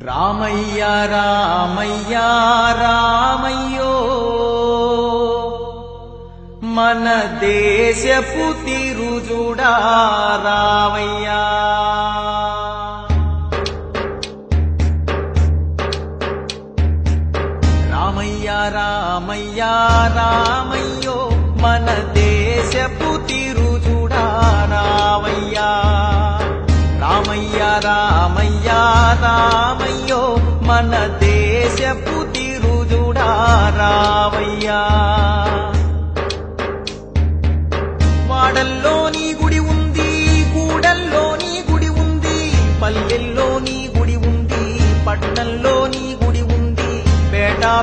రామయ్య రామయ్య రామయ్యో మన దేశపు తిరుజుడా రావయ్యా రామయ్య రామయ్య రామయ్యో మన దేశపు తిరుజుడా రావయ్యా రామయ్య రామయ్య రామయ్యో మన దేశపు తిరుజుడా రావయ్యా వాడల్లో నీ గుడి ఉంది, గూడల్లో నీ గుడి ఉంది, పల్లెల్లో నీ గుడి ఉంది, పట్టణంలో నీ గుడి ఉంది,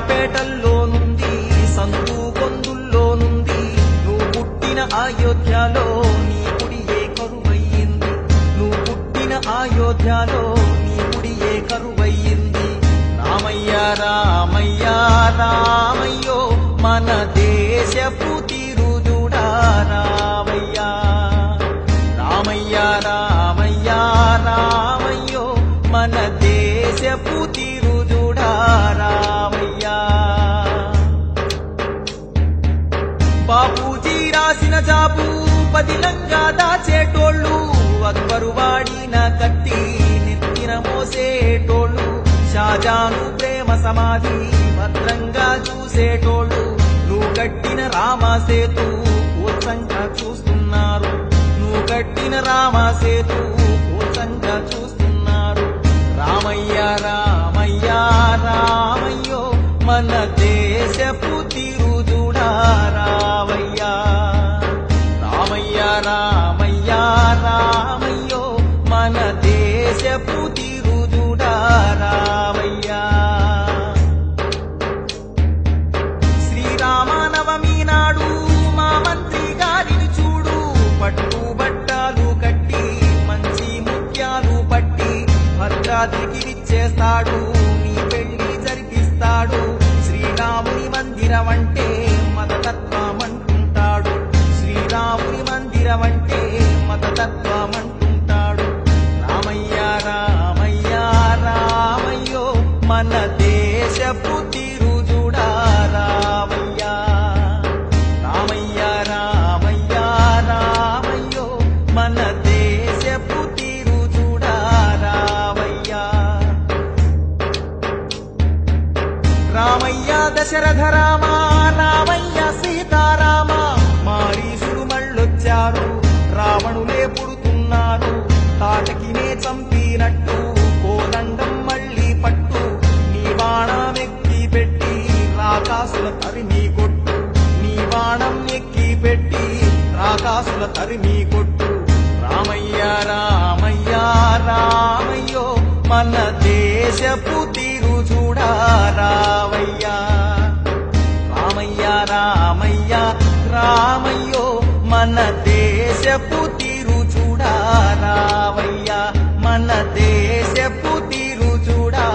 పేటల్లోనుంది, సందు కొందుల్లోనుంది. నువ్వు పుట్టిన అయోధ్యలో నీ గుడియే కరువయ్యింది, నువ్వు పుట్టిన అయోధ్యలో నీ గుడియే కరువయ్యింది. రామయ్య రామయ్య రామయ్యో మన దేశపు తిరుజుడా రావయ్యా రామయ్య రామయ్య రామయ్యో మన దేశపు తిరుజుడా రావయ్యా బాపూజీ రాసిన జాబు పదిలంగా దాచేటోళ్ళు, అక్బరు వాడిన కత్తి నెత్తిన మోసేటోళ్ళు, షాజాను ప్రేమ సమాధి భద్రంగా చూసేటోళ్ళు, నువ్వు కట్టిన రామసేతు కూర్చంగా చూస్తున్నారు, నువ్వు కట్టిన రామసేతు కూర్చంగా చూస్తున్నారు. రామయ్య రామయ్య రామయ్యో మన దేశపు తిరుజుడా రావయ్యా రామయ్య రామయ్య రామయ్యో మన దేశపు తిరుజుడా రావయ్యా శ్రీరామనవమి నాడు మా మంత్రి గారిని చూడు, పట్టు బట్టలు కట్టి మంచి ముత్యాలు పట్టి భద్రాద్రికి విచ్చేస్తాడు, నీ పెళ్లి జరిపిస్తాడు. శ్రీరాముని మందిరం అంటే మతతత్వం అంటుంటాడు, శ్రీరాముని మందిరం అంటే మతతత్వం అంటుంటాడు. రామయ్య రామయ్య రామయ్యో మన దేశపు తిరుజుడా రావయ్యా రామయ్య రామయ్య రామయ్యో మన దేశపు తిరుజుడా రావయ్యా రామయ్య దశరథ రామ రామయ్య సీతారామ మారీసుడు మళ్ళొచ్చారు, రావణులే పుడుతున్నారు, తాటకినే చంపినట్టు కోదండం మళ్ళీ పట్టు, నీ బాణం ఎక్కి పెట్టి రాకాసుల తరిమి కొట్టు, నీ బాణం ఎక్కి పెట్టి రాకాసుల తరిమి కొట్టు. రామయ్య రామయ్య రామయ్యో మన దేశపు తిరుజుడా రావయ్యా రామయ్య రామయ్య రామయ్యో మన దేశపు తిరుజుడా రావయ్యా మన దేశపు తిరుజుడా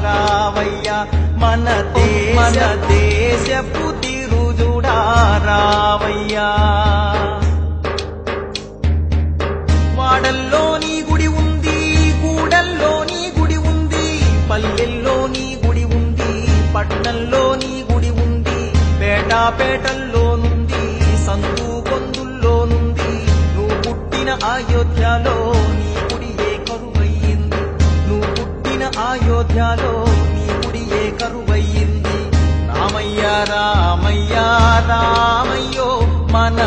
రావయ్యా మన దేశపు తిరుజుడా రావయ్యా వాడల్లో నీ గుడి ఉంది, గూడల్లో నీ గుడి ఉంది, పల్లెల్లో నీ గుడి ఉంది, పట్టణంలో నీ గుడి ఉంది, పేటల్లోనుంది, సందు కొందుల్లోనుంది. నువ్వు పుట్టిన అయోధ్యలో నీ గుడియే కరువయ్యింది, నువ్వు పుట్టిన అయోధ్యలో నీ గుడియే కరువయ్యింది. రామయ్య రామయ్య రామయ్యో మన